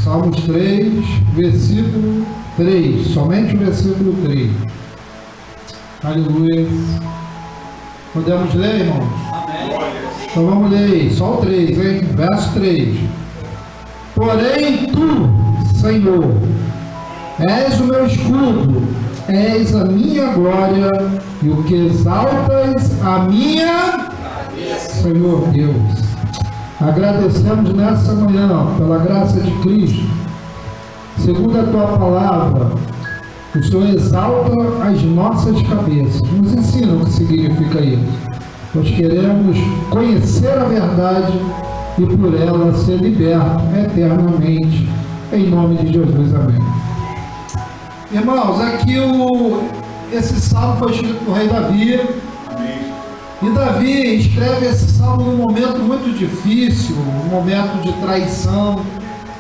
Salmos 3, versículo 3, somente o versículo 3. Aleluia. Podemos ler, irmãos? Amém. Então vamos ler aí, só o 3, hein? Verso 3. Porém tu, Senhor, és o meu escudo, és a minha glória e o que exaltas a minha Senhor Deus. Agradecemos nessa manhã pela graça de Cristo. Segundo a tua palavra, o Senhor exalta as nossas cabeças. Nos ensina o que significa isso. Nós queremos conhecer a verdade e por ela ser liberto eternamente. Em nome de Jesus, amém. Irmãos, aqui esse salmo foi escrito por rei Davi. E Davi escreve esse salmo num momento muito difícil, um momento de traição,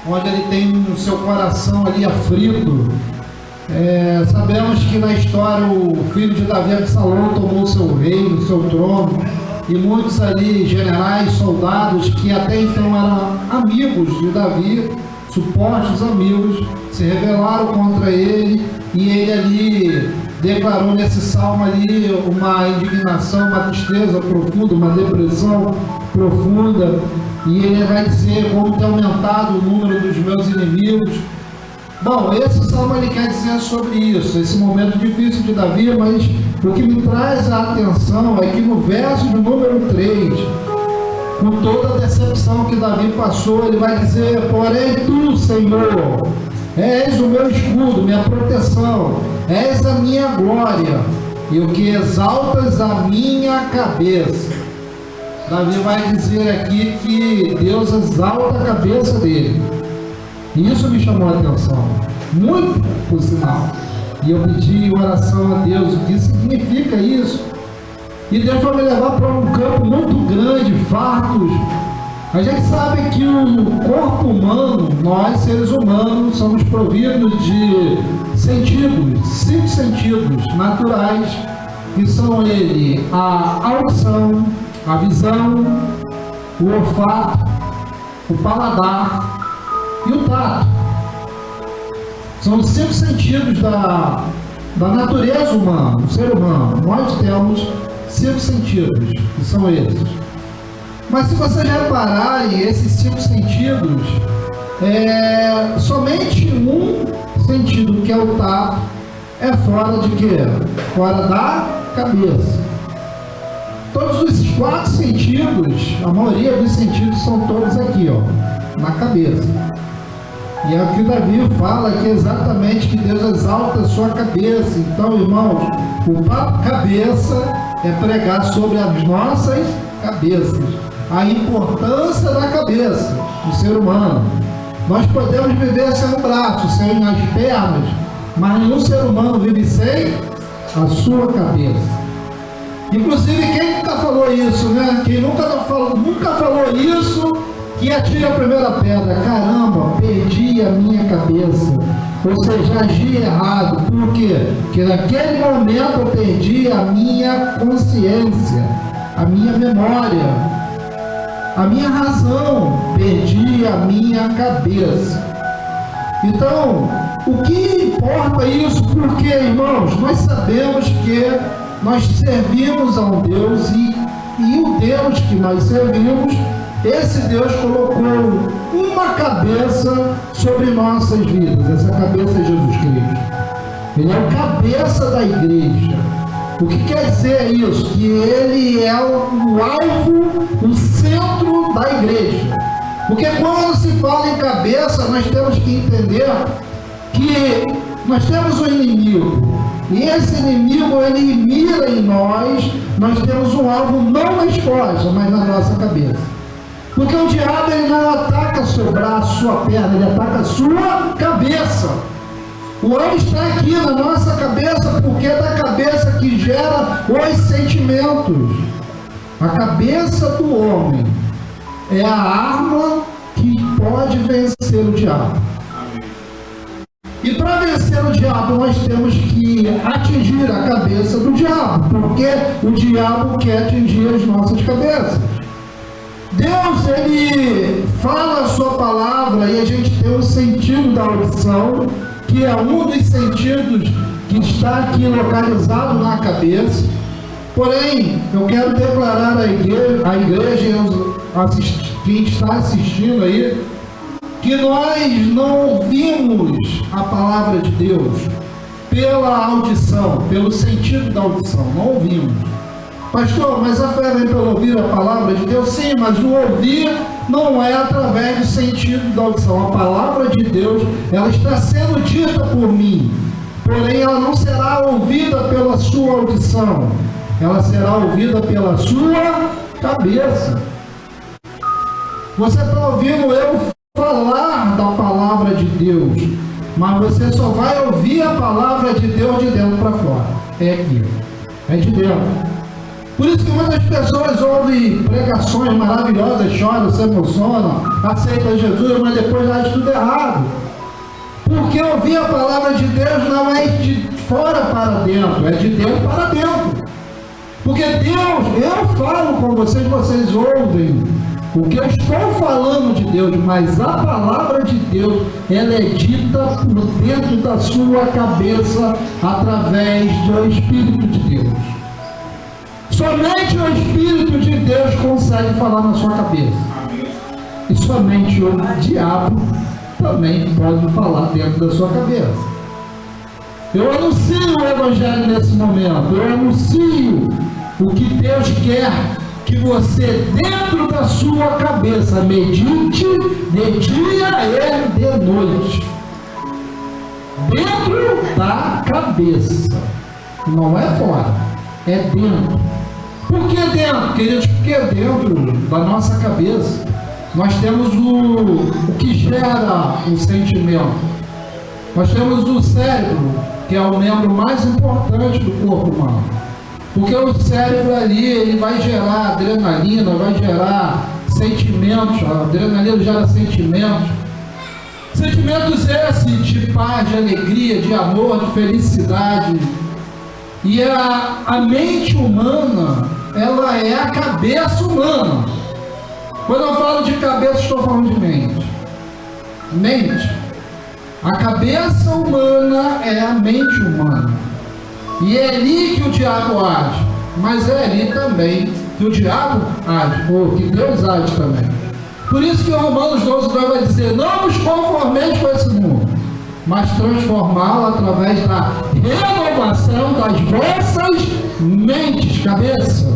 onde ele tem no seu coração ali aflito. Sabemos que na história o filho de Davi, Absalão, tomou o seu reino, o seu trono, e muitos ali, generais, soldados, que até então eram amigos de Davi, supostos amigos, se rebelaram contra ele, e ele ali declarou nesse salmo ali uma indignação, uma tristeza profunda, uma depressão profunda, e ele vai dizer como tem aumentado o número dos meus inimigos. Bom, esse salmo ele quer dizer sobre isso, esse momento difícil de Davi, mas o que me traz a atenção é que no verso de número 3, com toda a decepção que Davi passou, ele vai dizer: porém tu, Senhor, és o meu escudo, minha proteção, és a minha glória e o que exaltas a minha cabeça. Davi vai dizer aqui que Deus exalta a cabeça dele. E isso me chamou a atenção, muito por sinal. E eu pedi em oração a Deus o que significa isso. E Deus vai me levar para um campo muito grande, fartos. A gente sabe que o corpo humano, nós seres humanos, somos providos de sentidos, 5 sentidos naturais, que são ele a audição, a visão, o olfato, o paladar e o tato. São os 5 sentidos da natureza humana, do ser humano. Nós temos 5 sentidos, que são esses. Mas se vocês repararem, esses 5 sentidos, somente um sentido, que é o tato, é fora de quê? Fora da cabeça. Todos os 4 sentidos, a maioria dos sentidos são todos aqui, ó, na cabeça. E é o que Davi fala, que é exatamente que Deus exalta a sua cabeça. Então, irmãos, o papo cabeça é pregar sobre as nossas cabeças, a importância da cabeça do ser humano. Nós podemos viver sem um braço, sem as pernas, mas nenhum ser humano vive sem a sua cabeça. Inclusive, quem nunca falou isso, né? Quem nunca falou isso, que atire a primeira pedra. Caramba, perdi a minha cabeça. Ou seja, agi errado. Por quê? Porque naquele momento eu perdi a minha consciência, a minha memória, a minha razão, perdi a minha cabeça. Então, o que importa isso? Porque, irmãos, nós sabemos que nós servimos a um Deus e o Deus que nós servimos, esse Deus colocou uma cabeça sobre nossas vidas. Essa cabeça é Jesus Cristo. Ele é o cabeça da igreja. O que quer dizer isso? Que ele é o alvo, o centro da igreja. Porque quando se fala em cabeça, nós temos que entender que nós temos um inimigo. E esse inimigo, ele mira em nós temos um alvo não nas costas, mas na nossa cabeça. Porque o diabo, ele não ataca seu braço, sua perna, ele ataca a sua cabeça. O alvo está aqui na nossa cabeça, porque é da cabeça que gera os sentimentos. A cabeça do homem é a arma que pode vencer o diabo. E para vencer o diabo, nós temos que atingir a cabeça do diabo, porque o diabo quer atingir as nossas cabeças. Deus, ele fala a sua palavra e a gente tem um sentido sentido da audição, que é um dos sentidos que está aqui localizado na cabeça. Porém, eu quero declarar à igreja e quem está assistindo aí, que nós não ouvimos a palavra de Deus pela audição, pelo sentido da audição, não ouvimos. Pastor, mas a fé vem pelo ouvir a palavra de Deus? Sim, mas o ouvir não é através do sentido da audição. A palavra de Deus, ela está sendo dita por mim, porém ela não será ouvida pela sua audição, ela será ouvida pela sua cabeça. Você está ouvindo eu falar da palavra de Deus, mas você só vai ouvir a palavra de Deus de dentro para fora. É aqui, é de dentro. Por isso que muitas pessoas ouvem pregações maravilhosas, choram, se emocionam, aceitam Jesus, mas depois acham tudo errado. Porque ouvir a palavra de Deus não é de fora para dentro, é de dentro para dentro. Porque Deus, eu falo com vocês, vocês ouvem o que eu estou falando de Deus, mas a palavra de Deus, ela é dita por dentro da sua cabeça, através do Espírito de Deus. Somente o Espírito de Deus consegue falar na sua cabeça. E somente o diabo também pode falar dentro da sua cabeça. Eu anuncio o Evangelho nesse momento. Eu anuncio o que Deus quer que você, dentro da sua cabeça, medite de dia e de noite. Dentro da cabeça. Não é fora, é dentro. Por que dentro, queridos? Porque dentro da nossa cabeça nós temos o que gera o sentimento. Nós temos o cérebro, que é o membro mais importante do corpo humano. Porque o cérebro ali, ele vai gerar adrenalina, vai gerar sentimentos. A adrenalina gera sentimentos. Sentimentos esses de paz, de alegria, de amor, de felicidade. E a mente humana, ela é a cabeça humana. Quando eu falo de cabeça, estou falando de mente. Mente. A cabeça humana é a mente humana. E é ali que o diabo age. Mas é ali também que o diabo age, ou que Deus age também. Por isso que o Romanos 12 vai dizer: não vos conformeis com esse mundo, mas transformá-lo através da renovação das vossas mentes, cabeça,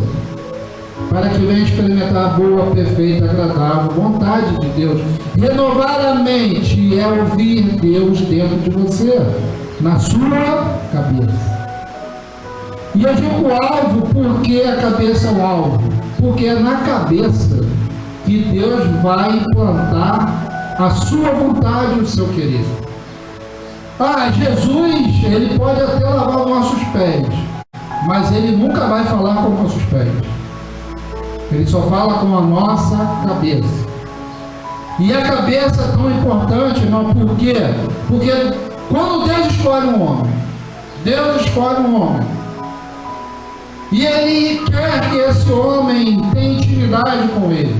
para que venha experimentar a boa, perfeita, agradável vontade de Deus. Renovar a mente é ouvir Deus dentro de você, na sua cabeça. E eu digo alvo porque a cabeça é o alvo, porque é na cabeça que Deus vai implantar a sua vontade e o seu querer. Jesus, ele pode até lavar os nossos pés, mas ele nunca vai falar com os nossos pés. Ele só fala com a nossa cabeça. E a cabeça é tão importante, não? Por quê? Porque quando Deus escolhe um homem, Deus escolhe um homem, e ele quer que esse homem tenha intimidade com ele.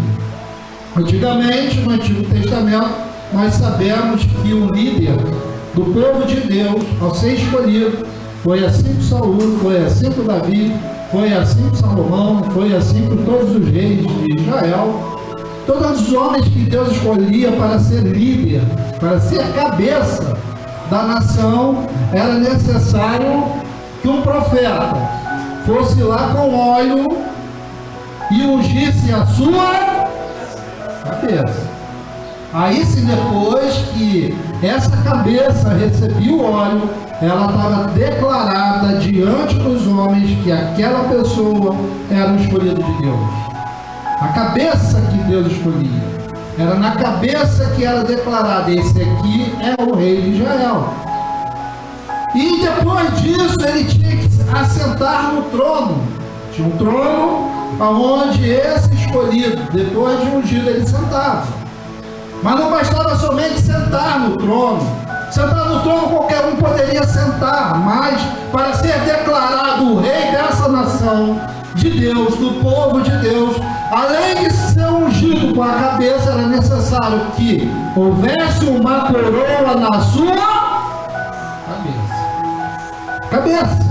Antigamente, no Antigo Testamento, nós sabemos que um líder do povo de Deus, ao ser escolhido, foi assim com Saul, foi assim com Davi, foi assim com Salomão, foi assim com todos os reis de Israel. Todos os homens que Deus escolhia para ser líder, para ser cabeça da nação, era necessário que um profeta fosse lá com óleo e ungisse a sua cabeça. Aí sim, depois que essa cabeça recebia o óleo, ela estava declarada diante dos homens que aquela pessoa era o escolhido de Deus. A cabeça que Deus escolhia. Era na cabeça que era declarada: esse aqui é o rei de Israel. E depois disso ele tinha que assentar no trono. Tinha um trono onde esse escolhido, depois de ungido, ele sentava. Mas não bastava somente sentar no trono. Sentar no trono qualquer um poderia sentar, mas para ser declarado o rei dessa nação de Deus, do povo de Deus, Além de ser ungido com a cabeça, era necessário que houvesse uma coroa na sua cabeça.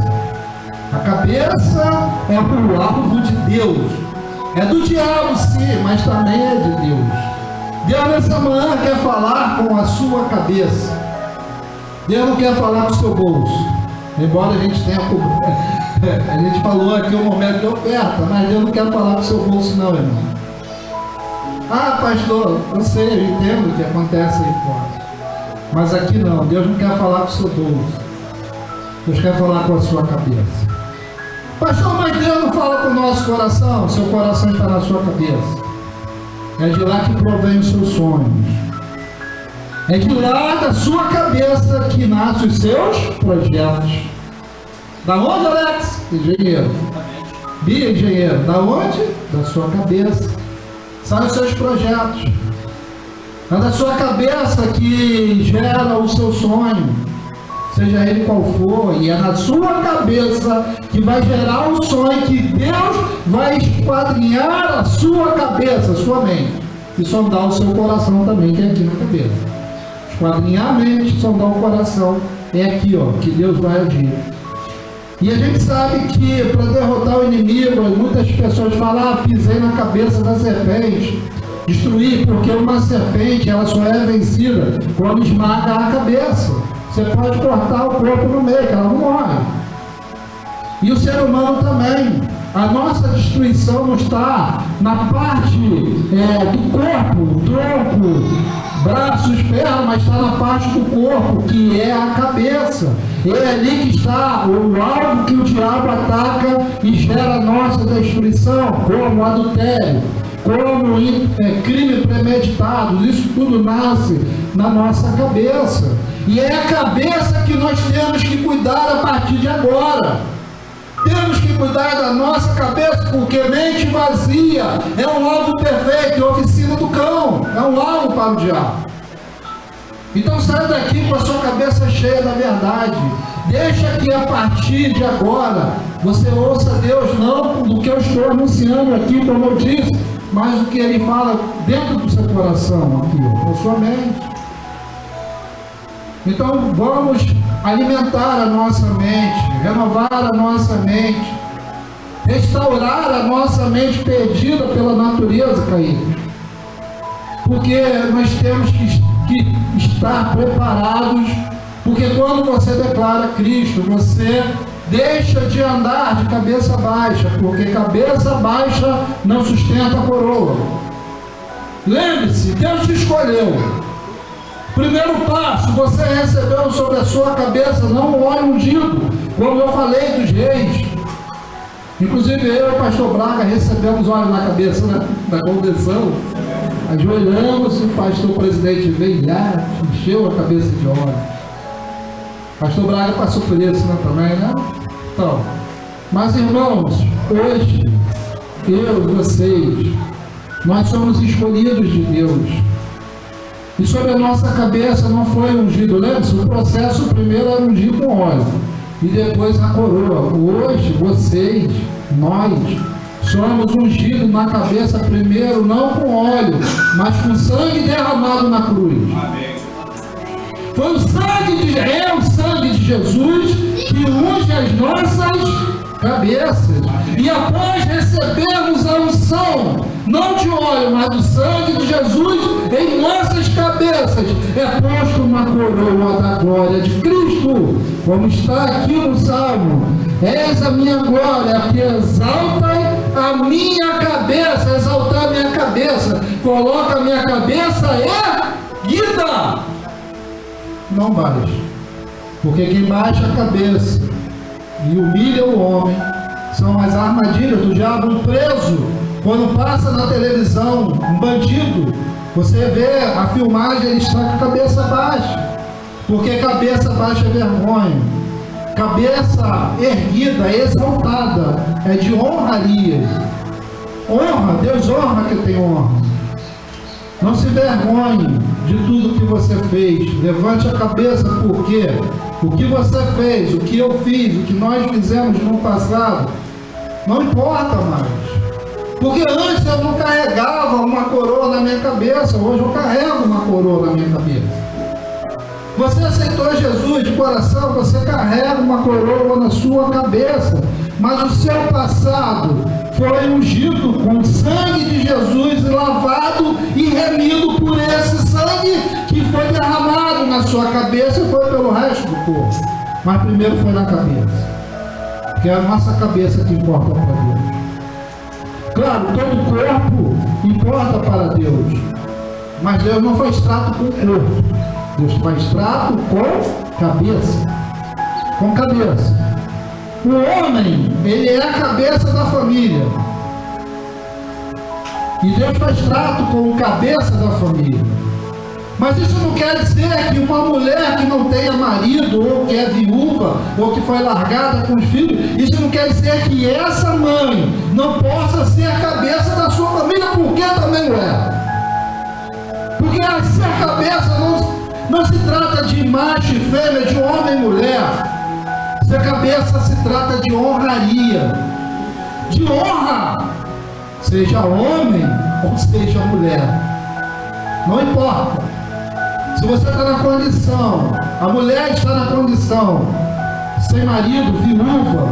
A cabeça é o alvo de Deus. É do diabo, sim, mas também é de Deus. Deus nessa manhã quer falar com a sua cabeça. Deus não quer falar com o seu bolso. Embora a gente tenha... A gente falou aqui o momento de oferta, mas Deus não quer falar com o seu bolso não, irmão. Ah, pastor, eu sei, eu entendo o que acontece aí fora. Mas aqui não, Deus não quer falar com o seu bolso. Deus quer falar com a sua cabeça. Pastor, mas Deus não fala com o nosso coração? Seu coração está na sua cabeça. É de lá que provém os seus sonhos. É de lá da sua cabeça que nascem os seus projetos. Da onde, Alex? Engenheiro. Bia, engenheiro. Da onde? Da sua cabeça. Saem os seus projetos. É da sua cabeça que gera o seu sonho, seja ele qual for, e é na sua cabeça que vai gerar o sonho, que Deus vai esquadrinhar a sua cabeça, a sua mente, e sondar o seu coração também, que é aqui na cabeça. Esquadrinhar a mente, sondar o coração, é aqui, ó, que Deus vai agir. E a gente sabe que para derrotar o inimigo, muitas pessoas falam, ah, pisei na cabeça da serpente, destruir, porque uma serpente, ela só é vencida quando esmaga a cabeça. Você pode cortar o corpo no meio, que ela não morre. E o ser humano também. A nossa destruição não está na parte do corpo, tronco, braços, pernas, mas está na parte do corpo, que é a cabeça. É ali que está o alvo que o diabo ataca e gera a nossa destruição, como adultério, como crime premeditado. Isso tudo nasce na nossa cabeça. E é a cabeça que nós temos que cuidar a partir de agora. Temos que cuidar da nossa cabeça, porque mente vazia é um alvo perfeito, é a oficina do cão, é um alvo para o diabo. Então sai daqui com a sua cabeça cheia da verdade. Deixa que a partir de agora você ouça Deus não do que eu estou anunciando aqui, como eu disse, mas do que Ele fala dentro do seu coração, aqui, na sua mente. Então vamos alimentar a nossa mente, renovar a nossa mente, restaurar a nossa mente perdida pela natureza caída. Porque nós temos que estar preparados, porque quando você declara Cristo, você deixa de andar de cabeça baixa, porque cabeça baixa não sustenta a coroa. Lembre-se, Deus te escolheu. Primeiro passo, você recebeu sobre a sua cabeça não um óleo ungido, como eu falei dos reis. Inclusive eu e o pastor Braga recebemos óleo na cabeça da convenção. Ajoelhamos, o pastor presidente veio lá, encheu a cabeça de óleo. O pastor Braga passou por isso, né, também, né? Então, mas irmãos, hoje, eu e vocês, nós somos escolhidos de Deus. E sobre a nossa cabeça não foi ungido, lembra-se? O processo primeiro era ungir com óleo, e depois a coroa. Hoje, vocês, nós, somos ungidos na cabeça primeiro, não com óleo, mas com sangue derramado na cruz. Amém. Foi o sangue de Jesus que unge as nossas cabeças. E após recebermos a unção, não de óleo, mas do sangue de Jesus em nossas cabeças, é posto uma coroa da glória de Cristo, como está aqui no Salmo. És a minha glória, que exalta a minha cabeça, exaltar a minha cabeça, coloca a minha cabeça erguida, não baixa, porque quem baixa a cabeça e humilha o homem são as armadilhas do diabo. Um preso, quando passa na televisão, um bandido, você vê a filmagem, ele está com a cabeça baixa, porque cabeça baixa é vergonha, cabeça erguida, exaltada, é de honraria. Honra, Deus honra quem tem honra. Não se vergonhe de tudo que você fez. Levante a cabeça, porque o que você fez, o que eu fiz, o que nós fizemos no passado, não importa mais. Porque antes eu não carregava uma coroa na minha cabeça, hoje eu carrego uma coroa na minha cabeça. Você aceitou Jesus de coração, você carrega uma coroa na sua cabeça, mas o seu passado foi ungido com o sangue de Jesus, lavado e remido por esse sangue que foi derramado na sua cabeça e foi pelo resto do corpo. Mas primeiro foi na cabeça, porque é a nossa cabeça que importa para Deus. Claro, todo o corpo importa para Deus, mas Deus não faz trato com o corpo. Deus faz trato com cabeça. Com cabeça. O homem, ele é a cabeça da família. E Deus faz trato com o cabeça da família. Mas isso não quer dizer que uma mulher que não tenha marido, ou que é viúva, ou que foi largada com os filhos, isso não quer dizer que essa mãe não possa ser a cabeça da sua família, porque também não é. Porque ser cabeça não se trata de macho e fêmea, de homem e mulher. Ser cabeça se trata de honraria, de honra, seja homem ou seja mulher, não importa. Se você está na condição, a mulher está na condição, sem marido, viúva,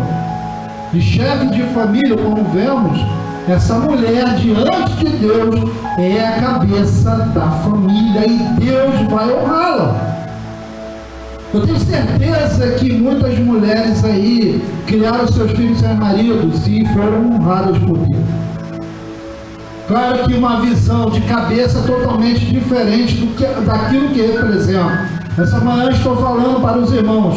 de chefe de família, como vemos, essa mulher diante de Deus é a cabeça da família e Deus vai honrá-la. Eu tenho certeza que muitas mulheres aí criaram seus filhos sem maridos e foram honradas por Deus. Claro que uma visão de cabeça totalmente diferente daquilo que representa. Essa manhã estou falando para os irmãos.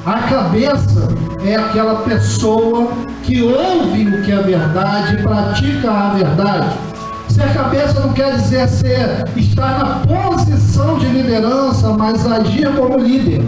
A cabeça é aquela pessoa que ouve o que é verdade e pratica a verdade. Ser cabeça não quer dizer estar na posição de liderança, mas agir como líder.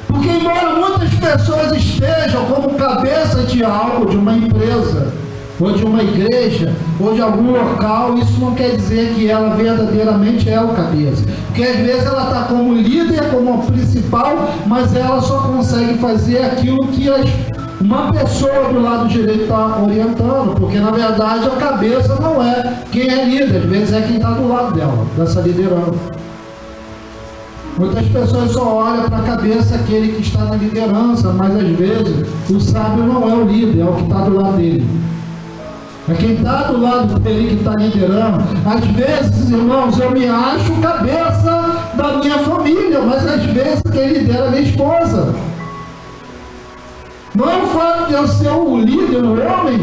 Porque embora muitas pessoas estejam como cabeça de algo, de uma empresa, ou de uma igreja, ou de algum local, isso não quer dizer que ela verdadeiramente é o cabeça. Porque às vezes ela está como líder, como principal, mas ela só consegue fazer aquilo que uma pessoa do lado direito está orientando, porque na verdade a cabeça não é quem é líder, às vezes é quem está do lado dela, dessa liderança. Muitas pessoas só olham para a cabeça aquele que está na liderança, mas às vezes o sábio não é o líder, é o que está do lado dele. É quem está do lado dele que está liderando. Às vezes, irmãos, eu me acho cabeça da minha família, mas às vezes quem lidera é minha esposa. Não é o fato de eu ser o líder, o homem,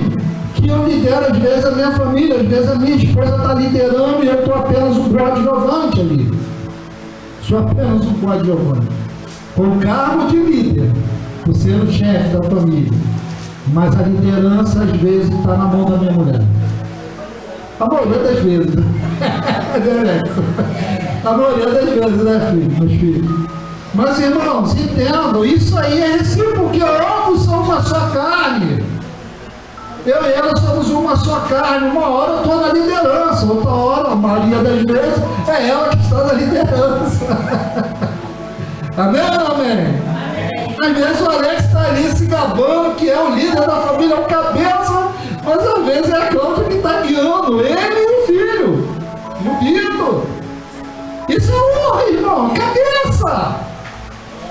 que eu lidero às vezes a minha família, às vezes a minha esposa está liderando e eu estou apenas um coadjuvante ali. Sou apenas um coadjuvante. Com o cargo de líder, por ser o chefe da família. Mas a liderança às vezes está na mão da minha mulher. A maioria das vezes. A maioria das vezes, né, filho? Meus filhos. Mas, irmãos, entendam, isso aí é recíproco, porque ambos são uma só carne. Eu e ela somos uma só carne. Uma hora eu estou na liderança, outra hora, a maioria das vezes, é ela que está na liderança. Amém ou não amém? Às vezes o Alex está ali se gabando que é o líder da família, é o cabeça, mas às vezes é a Cláudia que está guiando ele e o filho, e o Vitor. Isso é honra, irmão, cabeça.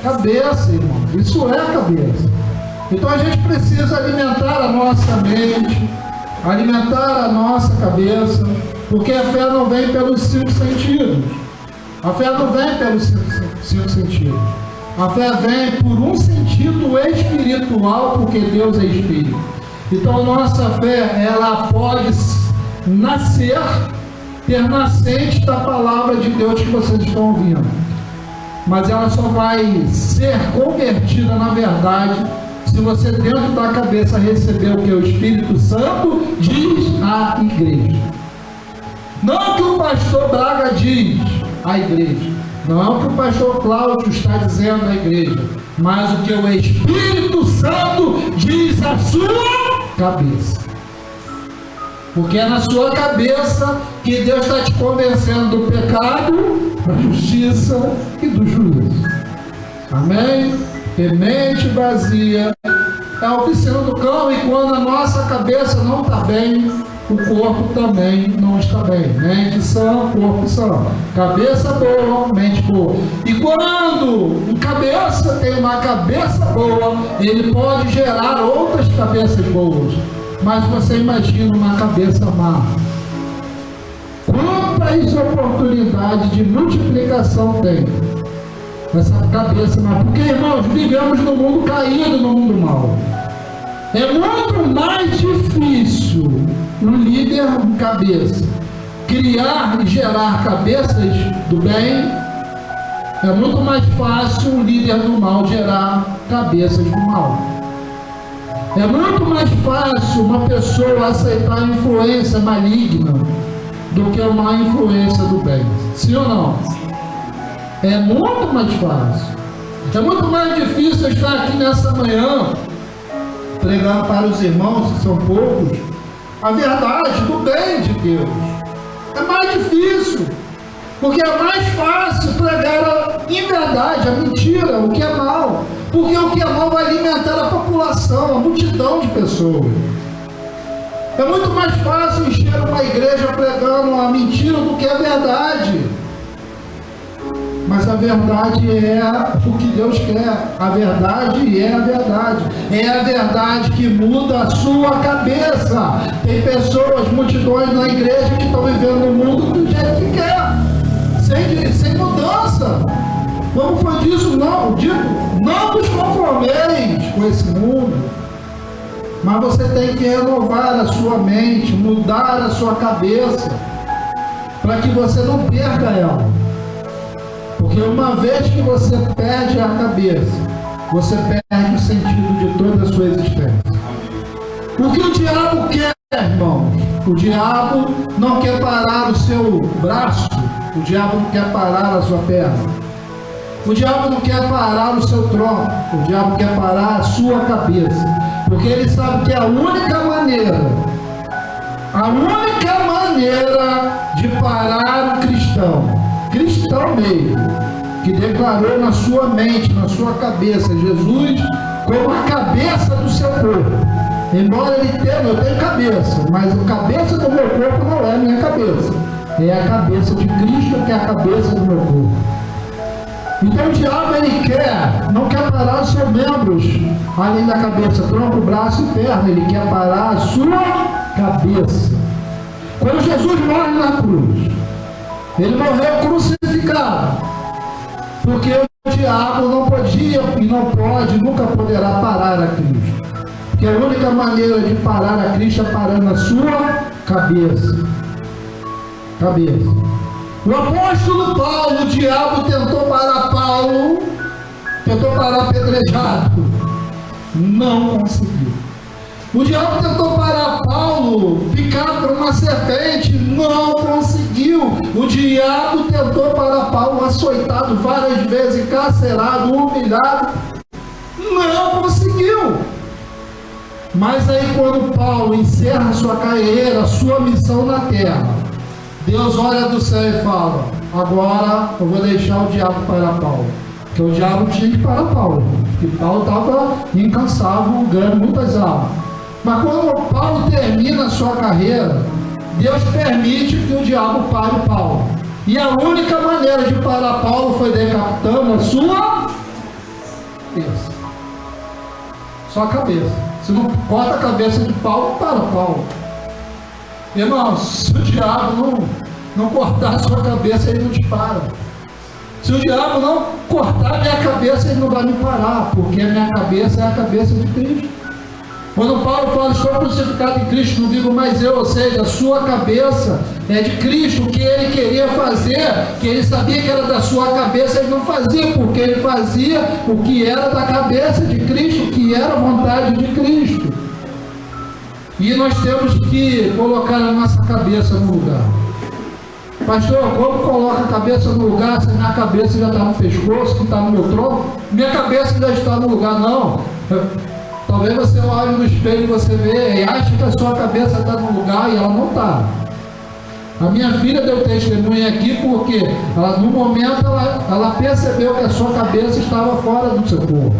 Cabeça, irmão, isso é a cabeça. Então a gente precisa alimentar a nossa mente, alimentar a nossa cabeça, porque a fé não vem pelos 5 sentidos. A fé não vem pelos 5 sentidos. A fé vem por um sentido espiritual, porque Deus é Espírito. Então a nossa fé, ela pode nascer, ter nascente da palavra de Deus que vocês estão ouvindo. Mas ela só vai ser convertida na verdade se você dentro da cabeça receber o que o Espírito Santo diz à igreja. Não o que o pastor Braga diz à igreja. Não é o que o pastor Cláudio está dizendo à igreja, mas o que o Espírito Santo diz à sua cabeça. Porque é na sua cabeça que Deus está te convencendo do pecado, da justiça e do juízo. Amém? E mente vazia é a oficina do cão, e quando a nossa cabeça não está bem, o corpo também não está bem. Mente sã, corpo sã. Cabeça boa, mente boa. E quando um cabeça tem uma cabeça boa, ele pode gerar outras cabeças boas. Mas você imagina uma cabeça má. Quantas oportunidades de multiplicação tem essa cabeça má? Porque, irmãos, vivemos no mundo caído, no mundo mau. É muito mais difícil um líder cabeça criar e gerar cabeças do bem. É muito mais fácil um líder do mal gerar cabeças do mal. É muito mais fácil uma pessoa aceitar a influência maligna do que uma influência do bem. Sim ou não? É muito mais fácil. É muito mais difícil eu estar aqui nessa manhã pregar para os irmãos, que são poucos, a verdade do bem de Deus. É mais difícil, porque é mais fácil pregar a inverdade, a mentira, o que é mal. Porque o que é mal vai alimentar a população, a multidão de pessoas. É muito mais fácil encher uma igreja pregando a mentira do que a verdade. Mas a verdade é o que Deus quer. A verdade é a verdade. É a verdade que muda a sua cabeça. Tem pessoas, multidões na igreja que estão vivendo no mundo do jeito que quer. Sem mudança. Como foi disso? Não vos conformeis com esse mundo. Mas você tem que renovar a sua mente, mudar a sua cabeça, para que você não perca ela. Porque uma vez que você perde a cabeça, você perde o sentido de toda a sua existência. O que o diabo quer, irmãos? O diabo não quer parar o seu braço, o diabo não quer parar a sua perna. O diabo não quer parar o seu tronco, o diabo quer parar a sua cabeça. Porque ele sabe que a única maneira de parar o cristão mesmo, que declarou na sua mente, na sua cabeça, Jesus como a cabeça do seu corpo. Embora ele tenha, eu tenho cabeça, mas a cabeça do meu corpo não é a minha cabeça. É a cabeça de Cristo que é a cabeça do meu corpo. Então o diabo não quer parar os seus membros, além da cabeça, tronco, braço e perna. Ele quer parar a sua cabeça. Quando Jesus morre na cruz, ele morreu crucificado, porque o diabo não podia e não pode, nunca poderá parar a Cristo. Porque a única maneira de parar a Cristo é parando a sua cabeça. O apóstolo Paulo, o diabo tentou parar Paulo, tentou parar apedrejado, não conseguiu. O diabo tentou parar Paulo, picar por uma serpente, não conseguiu. O diabo tentou parar Paulo, açoitado várias vezes, encarcerado, humilhado, não conseguiu. Mas aí quando Paulo encerra sua carreira, sua missão na terra, Deus olha do céu e fala: agora eu vou deixar o diabo parar Paulo. Porque o diabo tinha que parar Paulo, porque Paulo estava incansável, ganhando muitas almas. Mas quando Paulo termina a sua carreira, Deus permite que o diabo pare Paulo. E a única maneira de parar Paulo foi decapitando a sua cabeça. Só a cabeça. Se não corta a cabeça de Paulo, para Paulo. Irmãos, se o diabo não cortar a sua cabeça, ele não te para. Se o diabo não cortar a minha cabeça, ele não vai me parar, porque a minha cabeça é a cabeça de Cristo. Quando Paulo fala: estou crucificado em Cristo, não vivo mais eu, ou seja, a sua cabeça é de Cristo. O que ele queria fazer, que ele sabia que era da sua cabeça, ele não fazia, porque ele fazia o que era da cabeça de Cristo, que era a vontade de Cristo. E nós temos que colocar a nossa cabeça no lugar. Pastor, como coloca a cabeça no lugar se minha cabeça já está no pescoço, que está no meu tronco? Minha cabeça já está no lugar, não. Talvez você olhe no espelho e você vê e acha que a sua cabeça está no lugar e ela não está. A minha filha deu testemunha aqui porque no momento ela percebeu que a sua cabeça estava fora do seu corpo.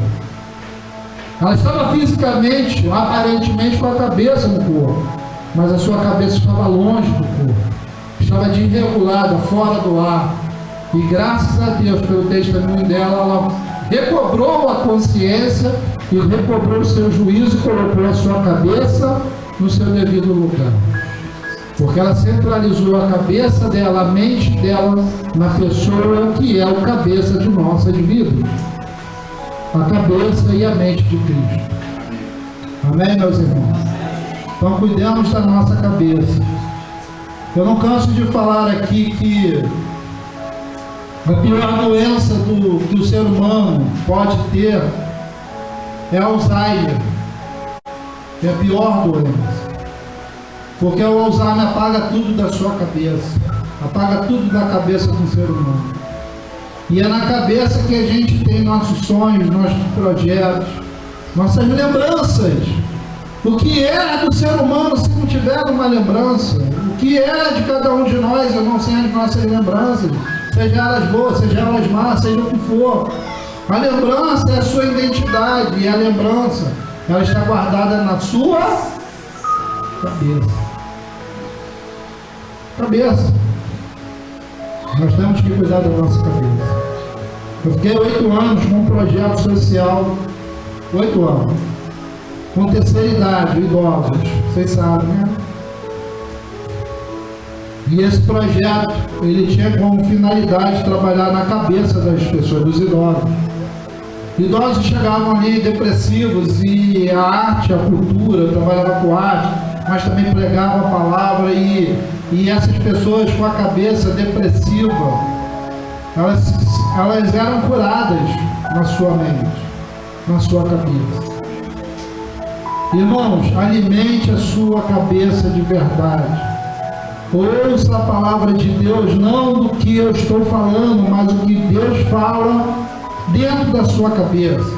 Ela estava fisicamente, aparentemente, com a cabeça no corpo, mas a sua cabeça estava longe do corpo, estava desregulada, fora do ar. E graças a Deus, pelo testemunho dela, ela recobrou a consciência e recobrou o seu juízo e colocou a sua cabeça no seu devido lugar. Porque ela centralizou a cabeça dela, a mente dela, na pessoa que é o cabeça de nossas vidas. A cabeça e a mente de Cristo. Amém, meus irmãos? Então cuidemos da nossa cabeça. Eu não canso de falar aqui que a pior doença que o ser humano pode ter é Alzheimer. É a pior doença. Porque o Alzheimer apaga tudo da sua cabeça. Apaga tudo da cabeça do ser humano. E é na cabeça que a gente tem nossos sonhos, nossos projetos, nossas lembranças. O que é do ser humano se não tiver uma lembrança? O que é de cada um de nós, eu não sei as nossas lembranças, seja elas boas, seja elas más, seja o que for. A lembrança é a sua identidade, e a lembrança, ela está guardada na sua cabeça. Nós temos que cuidar da nossa cabeça. Eu fiquei 8 anos com um projeto social, 8 anos, com terceira idade, idosos, vocês sabem, né? E esse projeto, ele tinha como finalidade trabalhar na cabeça das pessoas, dos idosos. Idosos chegavam ali depressivos e a arte, a cultura, eu trabalhava com arte, mas também pregava a palavra e essas pessoas com a cabeça depressiva, elas eram curadas na sua mente, na sua cabeça. Irmãos, alimente a sua cabeça de verdade. Ouça a palavra de Deus, não do que eu estou falando, mas o que Deus fala dentro da sua cabeça.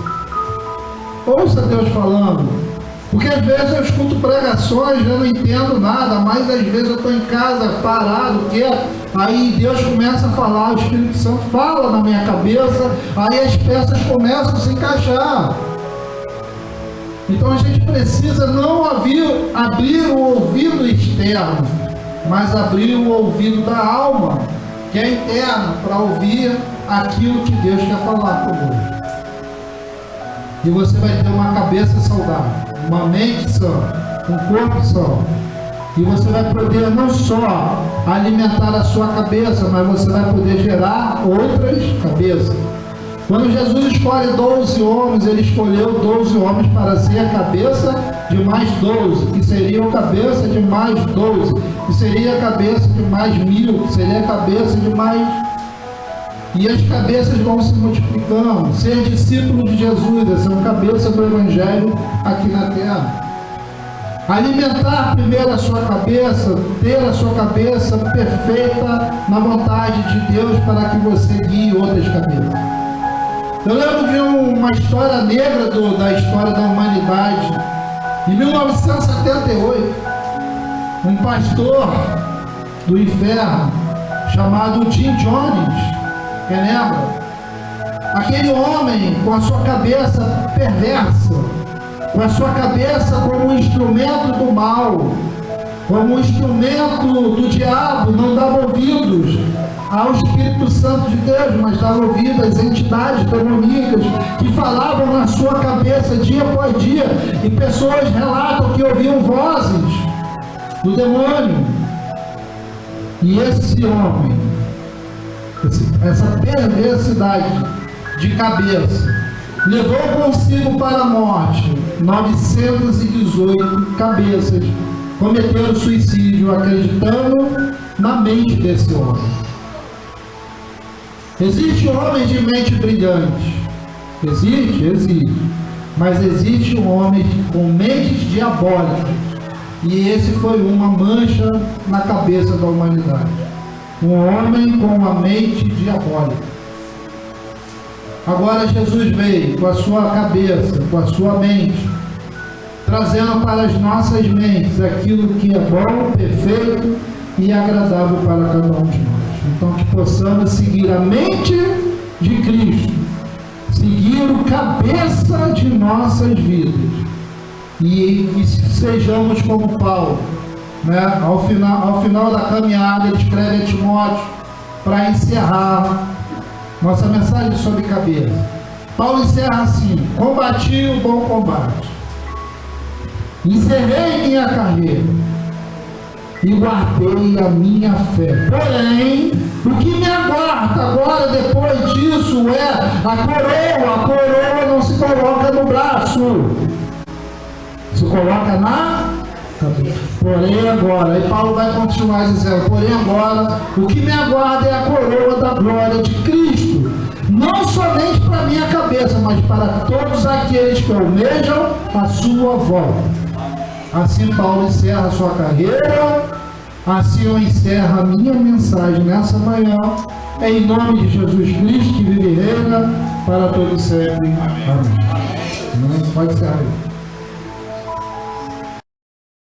Ouça Deus falando. Porque às vezes eu escuto pregações, eu não entendo nada, mas às vezes eu estou em casa parado, quieto, aí Deus começa a falar, o Espírito Santo fala na minha cabeça, aí as peças começam a se encaixar. Então a gente precisa não abrir o ouvido externo, mas abrir o ouvido da alma, que é interno, para ouvir aquilo que Deus quer falar conosco. E você vai ter uma cabeça saudável, uma mente sã, um corpo sã. E você vai poder não só alimentar a sua cabeça, mas você vai poder gerar outras cabeças. Quando Jesus escolhe 12 homens, ele escolheu 12 homens para ser a cabeça de mais 12, que seria a cabeça de mais 12, que seria a cabeça de mais 1000, que seria a cabeça de mais... E as cabeças vão se multiplicando. Ser discípulo de Jesus é ser uma cabeça do Evangelho aqui na terra. Alimentar primeiro a sua cabeça, ter a sua cabeça perfeita na vontade de Deus para que você guie outras cabeças. Eu lembro de uma história negra da história da humanidade. Em 1978, um pastor do inferno chamado Jim Jones, quem lembra? Aquele homem com a sua cabeça perversa, com a sua cabeça como um instrumento do mal, como um instrumento do diabo, não dava ouvidos ao Espírito Santo de Deus, mas dava ouvido às entidades demoníacas que falavam na sua cabeça dia após dia, e pessoas relatam que ouviam vozes do demônio. E esse homem, essa perversidade de cabeça, levou consigo para a morte 918 cabeças, cometeram suicídio acreditando na mente desse homem. Existe homens de mente brilhante, existe, mas existe um homem com mentes diabólicas, e esse foi uma mancha na cabeça da humanidade. Um homem com uma mente diabólica. Agora Jesus veio com a sua cabeça, com a sua mente, trazendo para as nossas mentes aquilo que é bom, perfeito e agradável para cada um de nós. Então que possamos seguir a mente de Cristo, seguir o cabeça de nossas vidas, e que sejamos como Paulo, né? Ao final da caminhada, ele escreve a Timóteo para encerrar nossa mensagem sobre cabeça. Paulo encerra assim: combati o bom combate, encerrei minha carreira e guardei a minha fé. Porém, o que me aguarda agora, depois disso, é a coroa. A coroa não se coloca no braço, se coloca na cabeça. Porém agora, aí Paulo vai continuar dizendo: porém agora, o que me aguarda é a coroa da glória de Cristo, não somente para minha cabeça, mas para todos aqueles que almejam a sua volta. Assim Paulo encerra a sua carreira, assim eu encerro a minha mensagem nessa manhã, em nome de Jesus Cristo, que vive e reina para todos sempre. Amém. Pode encerrar aí.